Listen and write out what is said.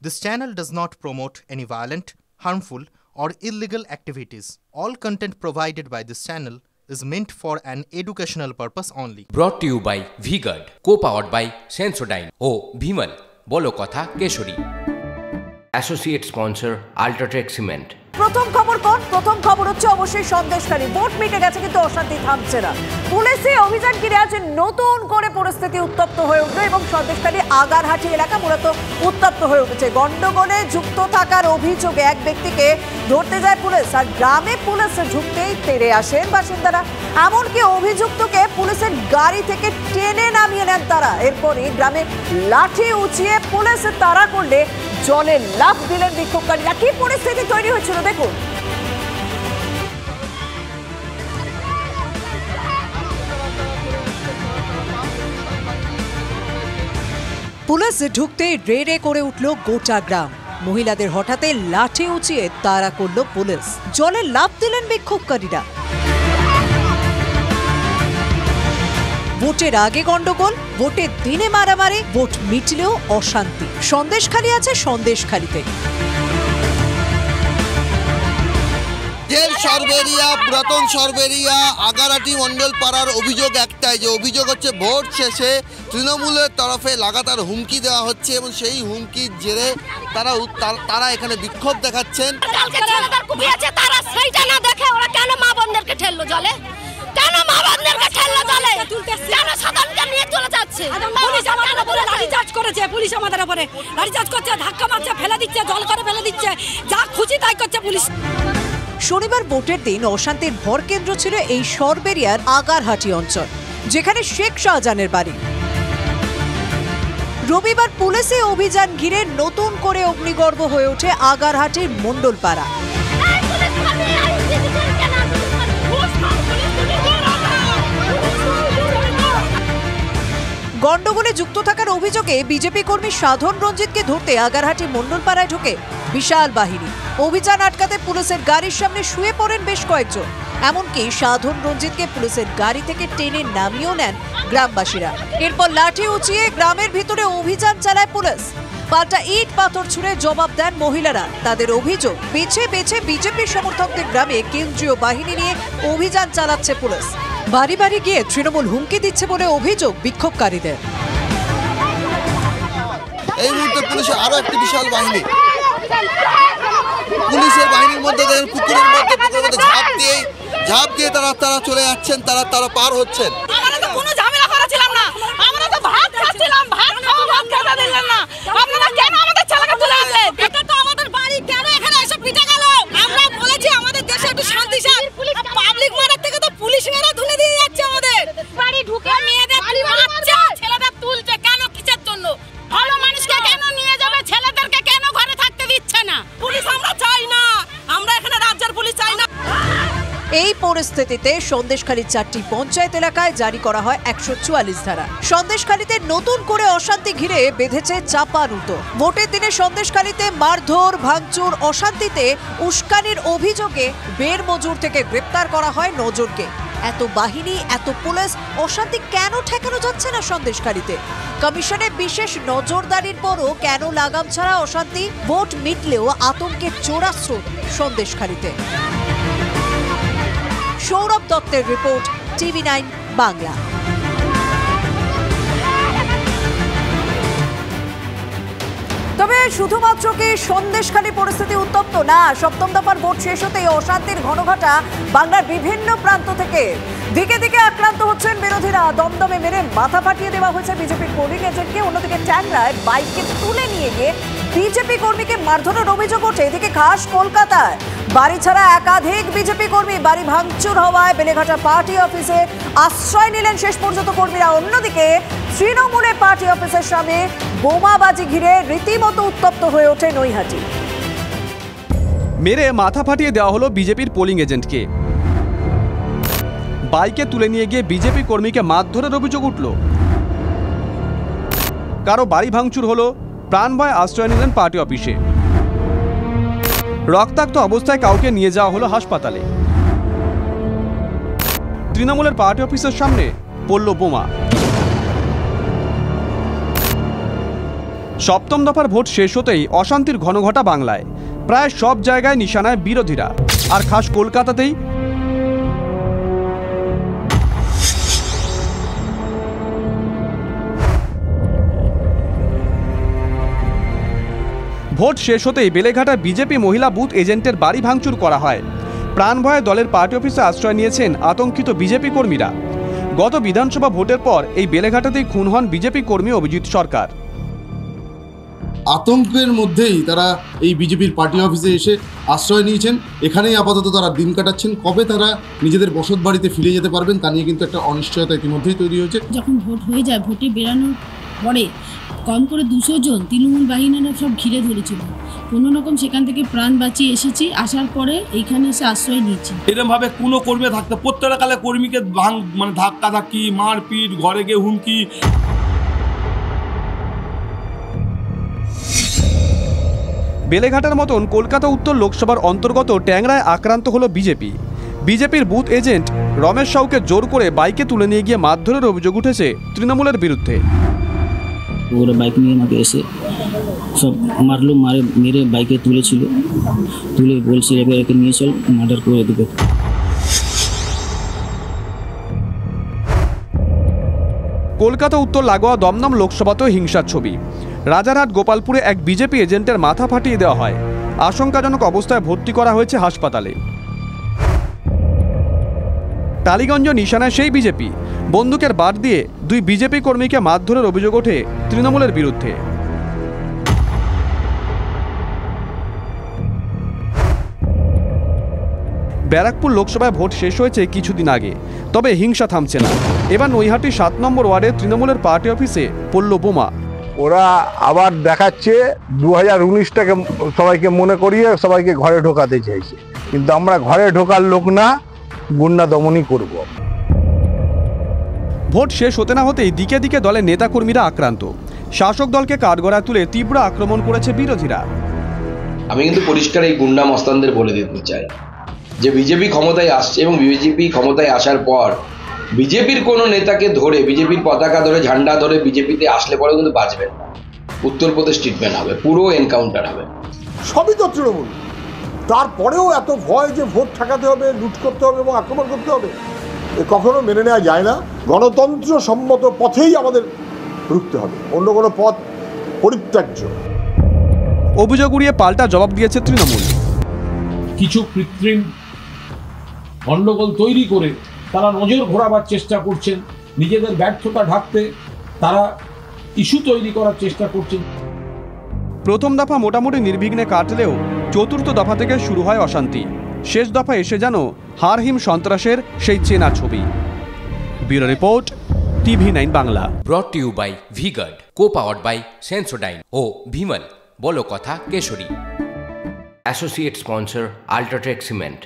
This channel does not promote any violent, harmful, or illegal activities. All content provided by this channel is meant for an educational purpose only. Brought to you by V-Guard, co-powered by Sensodyne O Bhimal, বলো কথা Keshari. Associate sponsor Ultratech Cement. প্রথম খবর হচ্ছে অবশ্যই Sandeshkhali. Vote মিটে গেছে কিন্তু অশান্তি থামছে না। পুলিশে অভিযান ঘিরে আজ নতুন করে পরিস্থিতি উত্তপ্ত হয়ে উঠল এবং সন্দেশখালী আগারহাটি এলাকা মূলত উত্তপ্ত হয়ে উঠেছে। গন্ডগোলে যুক্ত থাকার অভিযোগে এক ব্যক্তিকে ধরতে যায় পুলিশ, আর গ্রামে পুলিশ ঢুকতেই তেড়ে আসেন বাসিন্দারা। এমনকি অভিযুক্তকে পুলিশের গাড়ি থেকে টেনে নামিয়ে নেন তারা। এরপরই গ্রামে লাঠি উঁচিয়ে পুলিশ তাড়া করলে জলে লাফ দিলেন বিক্ষোভকারীরা। কি পরিস্থিতি তৈরি হয়েছিল দেখুন। পুলিশ ঢুকতে রে রে করে উঠল গোটা গ্রাম। মহিলাদের হঠাৎ লাঠি উঁচিয়ে তাড়া করল পুলিশ, জলে লাফ দিলেন বিক্ষোভকারীরা। ভোটের আগে গন্ডগোল, ভোটের দিনে মারামারি, ভোট মিটলেও অশান্তি। সন্দেশখালী আছে সন্দেশখালীতে। পুরাতন সরবেরিয়া আগারহাটি মন্ডল পাড়ার অভিযোগ একটাই, যে অভিযোগ হচ্ছে ভোট শেষে তৃণমূলের তরফে লাগাতার হুমকি দেওয়া হচ্ছে এবং সেই হুমকির জেরে তারা এখানে বিক্ষোভ দেখাচ্ছেন। পুলিশ আমাদের উপরে লাঠিচার্জ করছে, ধাক্কা মারছে, ফেলে দিচ্ছে, জল করে ফেলে দিচ্ছে, যা খুশি তাই করছে পুলিশ। শনিবার ভোটের দিন অশান্তির ভর কেন্দ্র ছিল এই সরবেরিয়ার আগারহাটি অঞ্চল, যেখানে শেখ শাহজাহানের বাড়ি। রবিবার পুলিশে অভিযান ঘিরে নতুন করে অগ্নিগর্ভ হয়ে ওঠে আগারহাটির মন্ডলপাড়া। গন্ডগোলে যুক্ত থাকার অভিযোগে বিজেপি কর্মী সাধন রঞ্জিতকে ধরতে আগারহাটি মন্ডলপাড়ায় ঢোকে বিশাল বাহিনী। অভিযান আটকাতে পুলিশের গাড়ির সামনে শুয়ে পড়েন বেশ কয়েকজন। এমনকি সাধন রঞ্জিতকে পুলিশের গাড়ি থেকে টেনে নামিয়েও নেন গ্রামবাসীরা। এরপর লাঠি উঁচিয়ে গ্রামের ভিতরে অভিযান চালায় পুলিশ। পাল্টা ইট পাথর ছুঁড়ে জবাব দেন মহিলারা। তাদের অভিযোগ, বেছে বেছে বিজেপি সমর্থকদের গ্রামে কেন্দ্রীয় বাহিনী নিয়ে অভিযান চালাচ্ছে পুলিশ। বাড়ি বাড়ি গিয়ে তৃণমূল হুমকি দিচ্ছে বলে অভিযোগ বিক্ষোভকারীদের। এই মুহূর্তে পুলিশের আরো একটি বিশাল বাহিনী, পুলিশের বাহিনীর মধ্যে পুকুরের মধ্যে ঝাঁপ দিয়ে তারা চলে যাচ্ছেন, তারা পার হচ্ছেন। কোনো ঝামেলা করেছিলাম না, আমরা তো ভাত খাচ্ছিলাম, ভাত খাওয়া ভাত খেতে দিলেন না। আপনারা কেন আমাদের ছেলেকে তুলে আনলেন? এটা তো আমাদের বাড়ি, কেন এখানে এসব পিঠে গেল? আমরা বলেছি আমাদের দেশে একটু শান্তি চাই। পাবলিক মারার থেকে তো পুলিশ মেরা তুলে দিয়ে যাচ্ছে আমাদের বাড়ি ঢুকে। মেয়েদের মারছে, ছেলেদের তুলছে, কেন কিসের জন্য? ভালো মানুষকে কেন নিয়ে যাবে, ছেলেদেরকে কেন ঘরে থাকতে দিচ্ছে না? পুলিশ আমরা চাই না, আমরা এখানে রাজ্যের পুলিশ চাই না। এই পরিস্থিতিতে সন্দেশখালীর 4টি পঞ্চায়েত এলাকায় জারি করা হয় 144 ধারা। সন্দেশখালীতে নতুন করে অশান্তি ঘিরে বেঁধেছে চাপানুতো। ভোটের দিনে সন্দেশখালীতে মারধর, ভাঙচুর, অশান্তিতে উস্কানির অভিযোগে বের মজুর থেকে গ্রেপ্তার করা হয় 9 জনকে। এত বাহিনী, এত পুলিশ, অশান্তি কেন ঠেকানো যাচ্ছে না সন্দেশখালীতে? কমিশনের বিশেষ নজরদারির পরও কেন লাগাম ছাড়া অশান্তি? ভোট মিটলেও আতঙ্কের চোরা স্রোত সন্দেশখালীতে। সৌরভ দত্তের রিপোর্ট, TV9 বাংলা। তবে শুধুমাত্র কি সন্দেশখালী পরিস্থিতি উত্তপ্ত না, সপ্তম দফার ভোট শেষ হতেই অশান্তির ঘনঘটা বাংলার বিভিন্ন প্রান্ত থেকে। দিকে দিকে আক্রান্ত হচ্ছেন বিরোধীরা। দমদমে মেরে মাথা ফাটিয়ে দেওয়া হয়েছে বিজেপির পোলিং এজেন্টকে। অন্যদিকে ট্যাংরায় বাইকে তুলে নিয়ে গিয়ে বিজেপি কর্মীকে মারধরের অভিযোগ ওঠে। এদিকে খাস কলকাতায় বাড়ি ছাড়া একাধিক বিজেপি কর্মী। বাড়ি ভাঙচুর হওয়ায় বেলেঘাটা পার্টি অফিসে আশ্রয় নিলেন শেষ পর্যন্ত কর্মীরা। অন্যদিকে তৃণমূলের পার্টি অফিসের সামনে বোমাবাজি ঘিরে রীতিমতো উত্তপ্ত হয়ে ওঠে নৈহাটি। মেরে মাথা ফাটিয়ে দেওয়া হলো বিজেপির পোলিং এজেন্টকে। বাইকে তুলে নিয়ে গিয়ে বিজেপি কর্মীকে মারধরের অভিযোগ উঠল। কারো বাড়ি ভাঙচুর হলো, প্রাণভয় আশ্রয় নিলেন পার্টি অফিসে। রক্তাক্ত অবস্থায় কাউকে নিয়ে যাওয়া হলো হাসপাতালে। তৃণমূলের পার্টি অফিসের সামনে পড়ল বোমা। সপ্তম দফার ভোট শেষ হতেই অশান্তির ঘনঘটা বাংলায়। প্রায় সব জায়গায় নিশানায় বিরোধীরা, আর খাস কলকাতাতেই ভোট শেষ হতেই বেলেঘাটা বিজেপি মহিলা বুথ এজেন্টের বাড়ি ভাঙচুর করা হয়। প্রাণভয়ে দলের পার্টি অফিসে আশ্রয় নিয়েছেন আতঙ্কিত বিজেপি কর্মীরা। গত বিধানসভা ভোটের পর এই বেলেঘাটাতেই খুন হন বিজেপি কর্মী অভিজিৎ সরকার। আতঙ্কের মধ্যেই তারা এই বিজেপির পার্টি অফিসে এসে আশ্রয় নিয়েছেন। এখানেই আপাতত তারা দিন কাটাচ্ছেন। কবে তারা নিজেদের বসত বাড়িতে ফিরে যেতে পারবেন তা নিয়ে কিন্তু একটা অনিশ্চয়তা ইতিমধ্যেই তৈরি হয়েছে। যখন ভোট হয়ে যায়, ভোটে বেরানোর পরে কম করে 200 জন তৃণমূল বাহিনীরা সব ঘিরে ধরেছিল। কোনো রকম সেখান থেকে প্রাণ বাঁচিয়ে এসেছি। আসার পরে এইখানে এসে আশ্রয় নিয়েছি। এরকমভাবে কোনো কর্মী থাকতে প্রত্যেকটা কালে কর্মীকে ধাক্কাধাক্কি, মারপিট, ঘরে গিয়ে হুমকি। বেলেঘাটার মতন কলকাতা উত্তর লোকসভার অন্তর্গত ট্যাংরায় আক্রান্ত হলো বিজেপির বুথ এজেন্ট রমেশ সাউকে জোর করে বাইকে তুলে নিয়ে গিয়ে মারধরের অভিযোগ উঠেছে তৃণমূলের বিরুদ্ধে। ওরা বাইক নিয়ে আমাকে এসে সব মারলো, মেরে বাইকে তুলেছিল, তুলে বলছে একে নিয়ে চল, মার্ডার করে দেবে। কলকাতা উত্তর লাগোয়া দমদম লোকসভাতেও হিংসার ছবি। রাজারহাট গোপালপুরে এক বিজেপি এজেন্টের মাথা ফাটিয়ে দেওয়া হয়। আশঙ্কাজনক অবস্থায় ভর্তি করা হয়েছে হাসপাতালে। টালিগঞ্জ নিশানায় সেই বিজেপি, বন্দুকের বার দিয়ে 2 বিজেপি কর্মীকে মারধরের অভিযোগ ওঠে তৃণমূলের বিরুদ্ধে। ব্যারাকপুর লোকসভায় ভোট শেষ হয়েছে কিছুদিন আগে, তবে হিংসা থামছে না। এবার নৈহাটি 7 নম্বর ওয়ার্ডে তৃণমূলের পার্টি অফিসে পড়ল বোমা। ওরা আবার দেখাচ্ছে 2019টাকে সবাইকে মনে করিয়ে সবাইকে ঘরে ঢোকাতে চাইছে, কিন্তু আমরা ঘরে ঢোকার লোক না, গুন্ডা দমনই করব। ভোট শেষ হতে না হতেই দিকে দিকে দলের নেতাকর্মীরা আক্রান্ত। শাসক দলকে কাঠগড়ায় তুলে তীব্র আক্রমণ করেছে বিরোধীরা। আমি কিন্তু পরিষ্কার এই গুন্ডা মস্তানদের বলে দিতে চাই যে বিজেপি ক্ষমতায় আসছে এবং বিজেপি ক্ষমতায় আসার পর বিজেপির কোনো নেতাকে ধরে, বিজেপির পতাকা ধরে, ঝান্ডা ধরে বিজেপিতে আসলে পরেও কিন্তু বাঁচবেন না। উত্তরপ্রদেশ ট্রিটমেন্ট হবে, পুরো এনকাউন্টার হবে। সবই তো তৃণমূল, তারপরেও এত ভয় যে ভোট ঠেকাতে হবে, লুট করতে হবে এবং আক্রমণ করতে হবে, এ কখনো মেনে নেওয়া যায় না। গণতন্ত্র সম্মত পথেই আমাদের রুখতে হবে, অন্য কোনো পথ পরিত্যাজ্য। অভিযোগ উড়িয়ে পাল্টা জবাব দিয়েছে তৃণমূল। কিছু কৃত্রিম গণ্ডগোল তৈরি করে তারা নজর ঘোরাবার চেষ্টা করছেন, নিজেদের ব্যর্থতা ঢাকতে তারা ইস্যু তৈরি করার চেষ্টা করছেন। প্রথম দফা মোটামুটি নির্বিঘ্নে কাটলেও চতুর্থ দফা থেকে শুরু হয় অশান্তি। শেষ দফা এসে যেন হারহিম সন্ত্রাসের সেই চেনা ছবি। Bureau report, TV9 Bangla. Brought to you by V-Guard, co-powered by Sensodyne ও ভিমল বলো কথা কেশরী। Associate sponsor UltraTech cement.